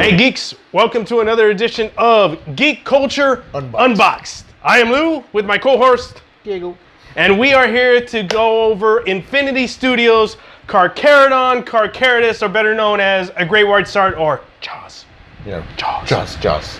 Hey geeks, welcome to another edition of Geek Culture Unboxed. I am Lou with my co-host Diego, and we are here to go over Infinity Studios' Carcharodon, or better known as A Great White Shark or Jaws. Yeah, Jaws.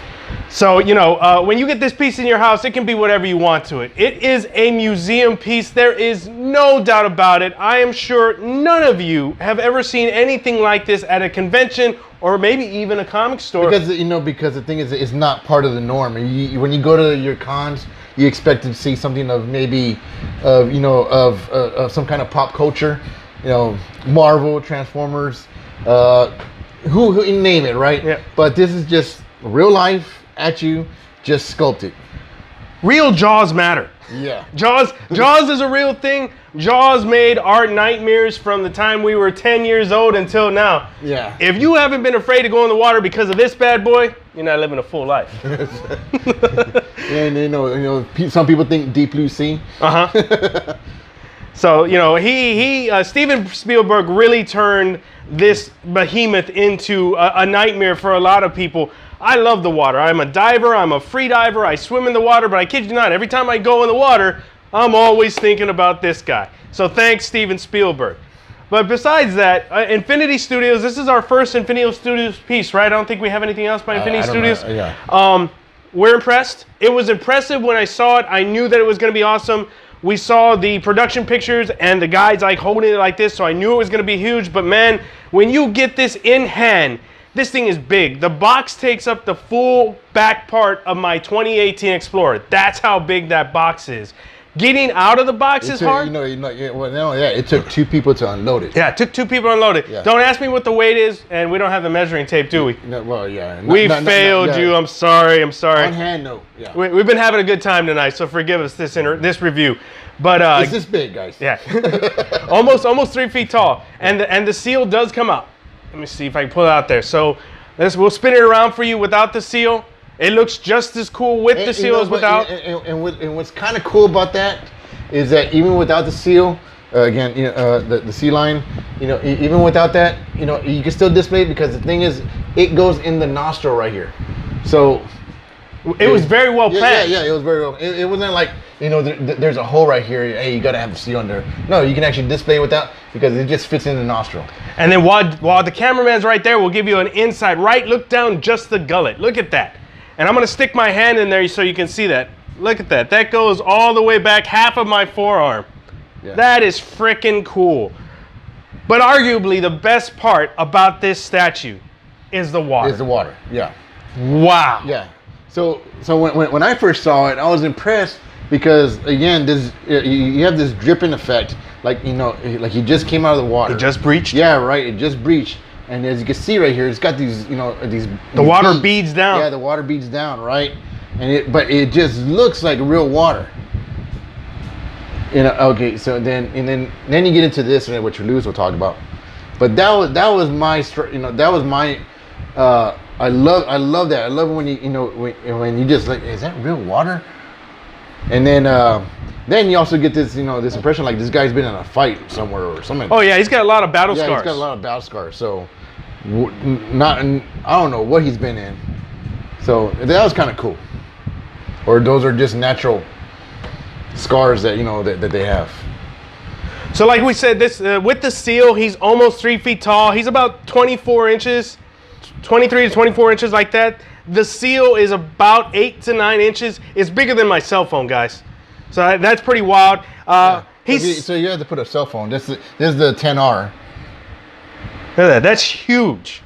So, you know, when you get this piece in your house, it can be whatever you want to it. It is a museum piece. There is no doubt about it. I am sure none of you have ever seen anything like this at a convention or maybe even a comic store. because the thing is, it's not part of the norm. When you go to your cons, you expect to see something of maybe, of some kind of pop culture, Marvel, Transformers, who you name it, right? Yeah. But this is just real life at you, just sculpted. Real Jaws matter. Yeah. Jaws is a real thing. Jaws made our nightmares from the time we were 10 years old until now. Yeah. If you haven't been afraid to go in the water because of this bad boy, you're not living a full life. And some people think Deep Blue Sea. So, Steven Spielberg really turned this behemoth into a nightmare for a lot of people. I love the water. I'm a diver. I'm a free diver. I swim in the water, but I kid you not, every time I go in the water, I'm always thinking about this guy. So thanks, Steven Spielberg. But besides that, Infinity Studios, this is our first Infinity Studios piece, right? I don't think we have anything else by Infinity Studios. Yeah. We're impressed. It was impressive when I saw it. I knew that it was going to be awesome. We saw the production pictures and the guys like holding it like this, so I knew it was going to be huge. But man, when you get this in hand, this thing is big. The box takes up the full back part of my 2018 Explorer. That's how big that box is. Getting out of the box is hard. It took two people to unload it. Yeah, it took two people to unload it. Yeah. Don't ask me what the weight is, and we don't have the measuring tape, do we? We We failed you. I'm sorry. On hand note. Yeah. We've been having a good time tonight, so forgive us this review. But It's this big, guys. yeah, almost 3 feet tall, and the seal does come out. Let me see if I can pull it out there. So we'll spin it around for you without the seal. It looks just as cool with the seal as without. And what's kind of cool about that is that even without the seal, the sea line, even without that, you can still display it because the thing is, it goes in the nostril right here. So it was very well planned. Yeah, it was very well. It wasn't like there's a hole right here. Hey, you gotta have the seal under. No, you can actually display it without because it just fits in the nostril. And then while the cameraman's right there, we'll give you an insight. Right, look down just the gullet. Look at that. And I'm gonna stick my hand in there so you can see that. Look at that. That goes all the way back half of my forearm. Yeah. That is freaking cool. But arguably the best part about this statue is the water. Is the water? Yeah. Wow. Yeah. So when I first saw it, I was impressed because again, you have this dripping effect, like he just came out of the water. It just breached. Yeah, right. It just breached, and as you can see right here, it's got these the water beads down. Yeah, the water beads down, right? But it just looks like real water. Okay. So then you get into this, which Lewis will talk about. But that was my I love that. I love when when you just like, is that real water? And then you also get this this impression like this guy's been in a fight somewhere or something. Oh yeah, he's got a lot of battle scars. Yeah, he's got a lot of battle scars. So I don't know what he's been in. So that was kind of cool. Or those are just natural scars that that they have. So like we said, this with the seal, he's almost 3 feet tall. He's about 24 inches. 23 to 24 inches like that. The seal is about 8 to 9 inches. It's bigger than my cell phone, guys. So that's pretty wild. So you have to put a cell phone. This is the 10R. Look at that. That's huge.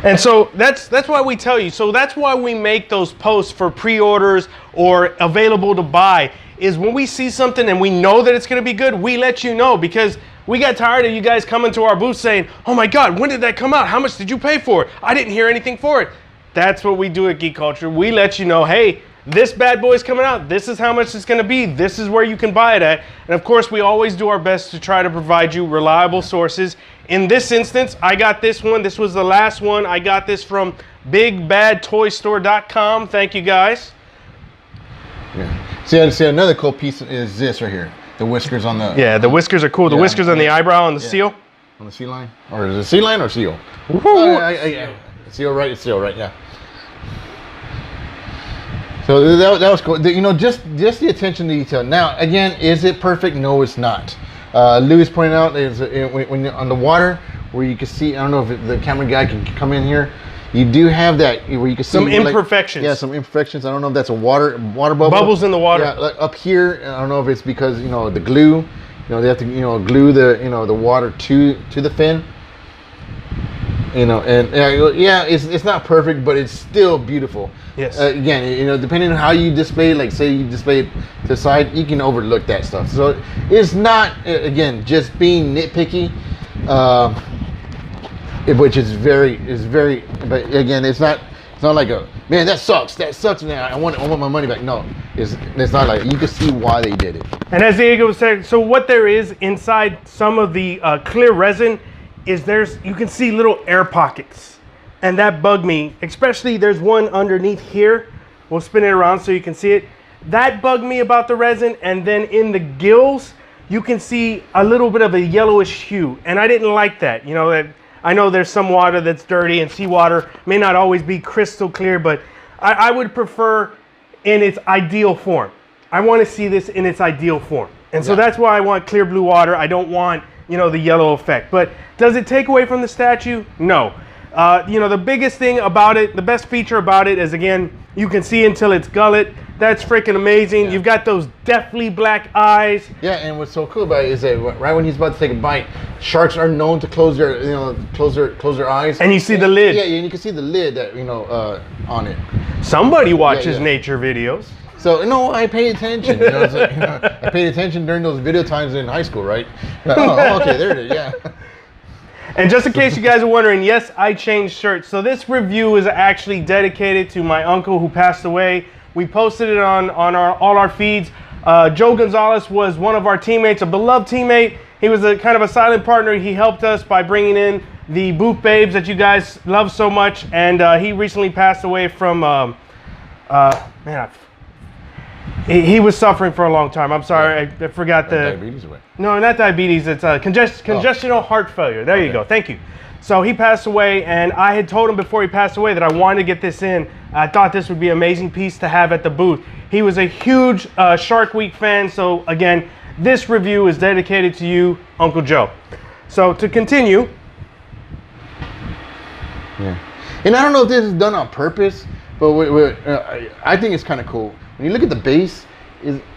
And so that's why we tell you. So that's why we make those posts for pre-orders or available to buy. Is when we see something and we know that it's going to be good, we let you know because we got tired of you guys coming to our booth saying, oh my God, when did that come out? How much did you pay for it? I didn't hear anything for it. That's what we do at Geek Culture. We let you know, hey, this bad boy's coming out. This is how much it's going to be. This is where you can buy it at. And of course, we always do our best to try to provide you reliable sources. In this instance, I got this one. This was the last one. I got this from BigBadToyStore.com. Thank you, guys. Yeah. See, another cool piece is this right here. The whiskers on the... Yeah, the whiskers are cool. The whiskers on the eyebrow on the seal. On the sea line? Or is it sea line or seal? Seal right. It's seal right. Yeah. So that was cool. You know, just the attention to detail. Now, again, is it perfect? No, it's not. Lewis pointed out is when you're on the water where you can see. I don't know if the camera guy can come in here. You do have that where you can see some imperfections. Yeah, some imperfections. I don't know if that's a water bubble. Bubbles in the water. Yeah, like up here. I don't know if it's because the glue. They have to glue the water to the fin. And yeah, it's not perfect, but it's still beautiful. Yes. Again, depending on how you display it, like say you display it to the side, you can overlook that stuff. So it's not, again, just being nitpicky, which is very, but again, it's not like man, that sucks, man, I want my money back. No, it's not like, you can see why they did it. And as Diego was saying, so what there is inside some of the clear resin is you can see little air pockets, and that bugged me, especially there's one underneath here. We'll spin it around so you can see it. That bugged me about the resin. And then in the gills, you can see a little bit of a yellowish hue, and I didn't like that. That I know there's some water that's dirty, and seawater may not always be crystal clear, but I would prefer in its ideal form. I want to see this in its ideal form, and so that's why I want clear blue water. I don't want the yellow effect. But does it take away from the statue? No. The biggest thing about it, the best feature about it is, again, you can see until its gullet. That's freaking amazing. Yeah. You've got those deathly black eyes. Yeah, and what's so cool about it is that right when he's about to take a bite, sharks are known to close their eyes. And you see the lid. Yeah, and you can see the lid that on it. Somebody watches nature videos. So no, I pay attention. I paid attention during those video times in high school, right? Oh, okay, there it is. Yeah. And just in case you guys are wondering, yes, I changed shirts. So this review is actually dedicated to my uncle who passed away. We posted it on all our feeds. Joe Gonzalez was one of our teammates, a beloved teammate. He was a kind of a silent partner. He helped us by bringing in the Booth Babes that you guys love so much. And he recently passed away from, he was suffering for a long time. I'm sorry, I forgot the... Diabetes or what? No, not diabetes. It's congestional heart failure. There you go. Thank you. So he passed away, and I had told him before he passed away that I wanted to get this in. I thought this would be an amazing piece to have at the booth. He was a huge Shark Week fan, so again, this review is dedicated to you, Uncle Joe. So to continue... Yeah. And I don't know if this is done on purpose, but I think it's kind of cool. When you look at the base,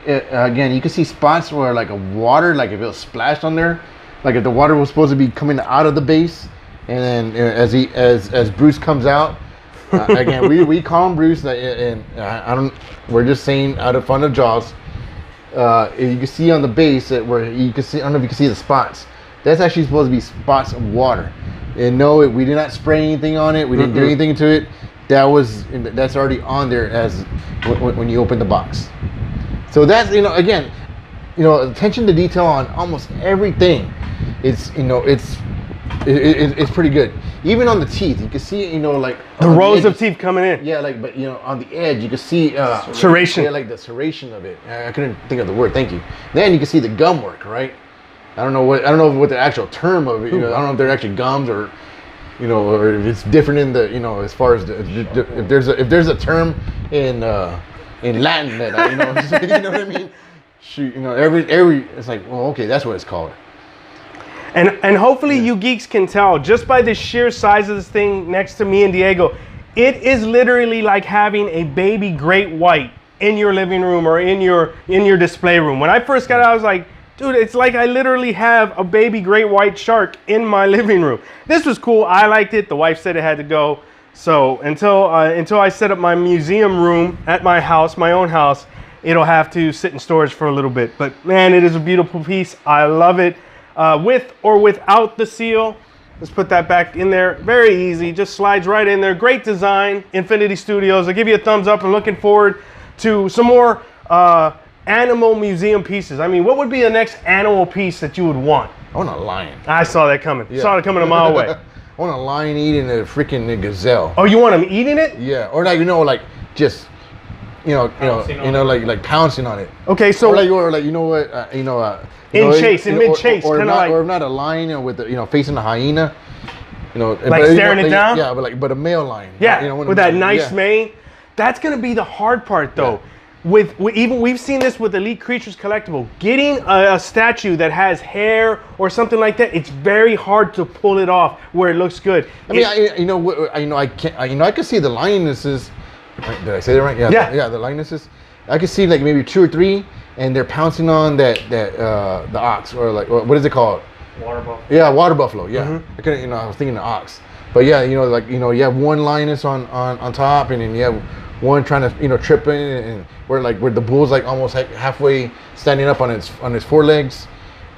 again, you can see spots where like a water, like if it was splashed on there, like if the water was supposed to be coming out of the base, and then as Bruce comes out, again, we call him Bruce, and we're just saying out of front of Jaws, you can see on the base where you can see, I don't know if you can see the spots. That's actually supposed to be spots of water. And no, we did not spray anything on it. We didn't do anything to it. That's already on there as when you open the box. So that's again, attention to detail on almost everything. It's pretty good. Even on the teeth, you can see like the rows of teeth coming in. Yeah, but on the edge you can see serration. Yeah, like the serration of it. I couldn't think of the word. Thank you. Then you can see the gum work, right? I don't know what the actual term of it. I don't know if they're actually gums or. Or if it's different in the, as far as if there's a term in Latin that you know what I mean. Shoot, every it's like, well, okay, that's what it's called. And hopefully you geeks can tell just by the sheer size of this thing next to me and Diego, it is literally like having a baby great white in your living room or in your display room. When I first got it, I was like, dude, it's like I literally have a baby great white shark in my living room. This was cool. I liked it. The wife said it had to go. So until I set up my museum room at my house, my own house, it'll have to sit in storage for a little bit. But man, it is a beautiful piece. I love it. With or without the seal. Let's put that back in there. Very easy. Just slides right in there. Great design. Infinity Studios. I'll give you a thumbs up. I'm looking forward to some more animal museum pieces. I mean, what would be the next animal piece that you would want? I want a lion. I saw that coming. Yeah. Saw it coming a mile away. I want a lion eating a freaking gazelle. Oh, you want him eating it? Yeah, or like just like pouncing on it. Okay, so or in mid chase, or if not a lion with facing a hyena. Like staring it down? Yeah, but a male lion. Yeah, with that nice yeah. mane. That's gonna be the hard part, though. Yeah. Even we've seen this with Elite Creatures Collectible. Getting a statue that has hair or something like that, it's very hard to pull it off where it looks good. I mean, I can't. I could see the lionesses. Did I say that right? Yeah. The lionesses. I could see like maybe 2 or 3, and they're pouncing on the ox, or like what is it called? Water buffalo. Yeah, water buffalo. Yeah, Mm-hmm. I couldn't. I was thinking the ox, but yeah, you have one lioness on top, and then you have one trying to trip in, and where the bull's like almost like halfway standing up on its forelegs,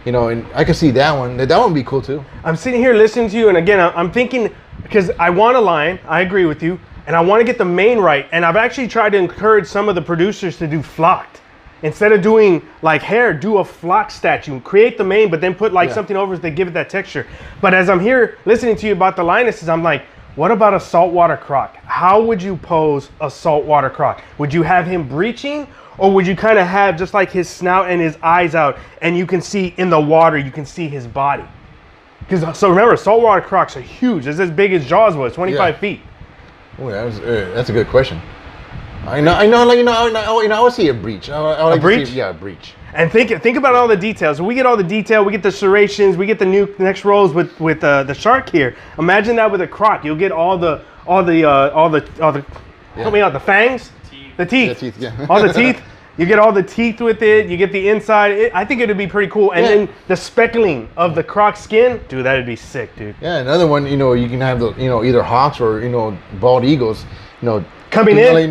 and I could see that one. That one would be cool too. I'm sitting here listening to you, and again, I'm thinking, because I want a lion, I agree with you, and I want to get the mane right, and I've actually tried to encourage some of the producers to do flocked. Instead of doing like hair, do a flock statue, create the mane, but then put like something over it to give it that texture. But as I'm here listening to you about the lionesses, I'm like, what about a saltwater croc? How would you pose a saltwater croc? Would you have him breaching, or would you kind of have just like his snout and his eyes out, and you can see in the water, you can see his body? Because so remember, saltwater crocs are huge. It's as big as Jaws was, 25 feet. Oh, that's a good question. I would see a breach. I would like breach? To see, a breach. And think about all the details. We get all the detail. We get the serrations. We get the next rolls with the shark here. Imagine that with a croc. You'll get all the help me out, the fangs, the teeth, Yeah. all the teeth. You get all the teeth with it. You get the inside. I think it'd be pretty cool. And then the speckling of the croc skin, dude, that'd be sick, dude. Yeah, another one. You can have the either hawks or bald eagles. Coming in,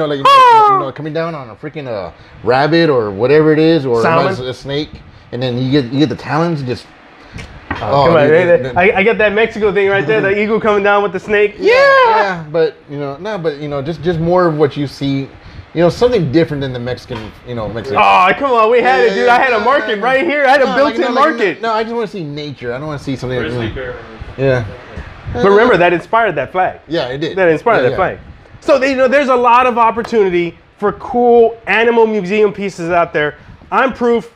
coming down on a freaking rabbit or whatever it is, or a snake, and then you get the talons just. Come on, I get that Mexico thing right there. The eagle coming down with the snake. Yeah, but just more of what you see. Something different than the Mexican. Mexican. Oh, come on, we had it, dude. I had a market right here. I had a built-in market. No, I just want to see nature. I don't want to see something. Grizzly bear. Yeah. But remember, that inspired that flag. Yeah, it did. That inspired that flag. So there's a lot of opportunity for cool animal museum pieces out there. I'm proof.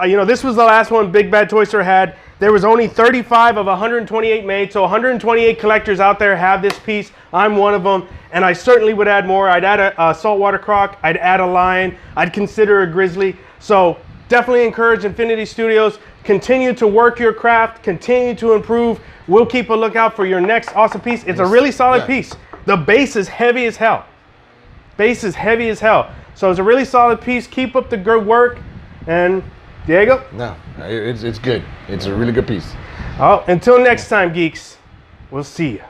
This was the last one Big Bad Toy Store had. There was only 35 of 128 made, so 128 collectors out there have this piece. I'm one of them, and I certainly would add more. I'd add a saltwater croc. I'd add a lion. I'd consider a grizzly. So definitely encourage Infinity Studios. Continue to work your craft. Continue to improve. We'll keep a lookout for your next awesome piece. It's a really solid piece. The base is heavy as hell. So it's a really solid piece. Keep up the good work. And Diego? No, it's good. It's a really good piece. Oh, until next time, geeks. We'll see you.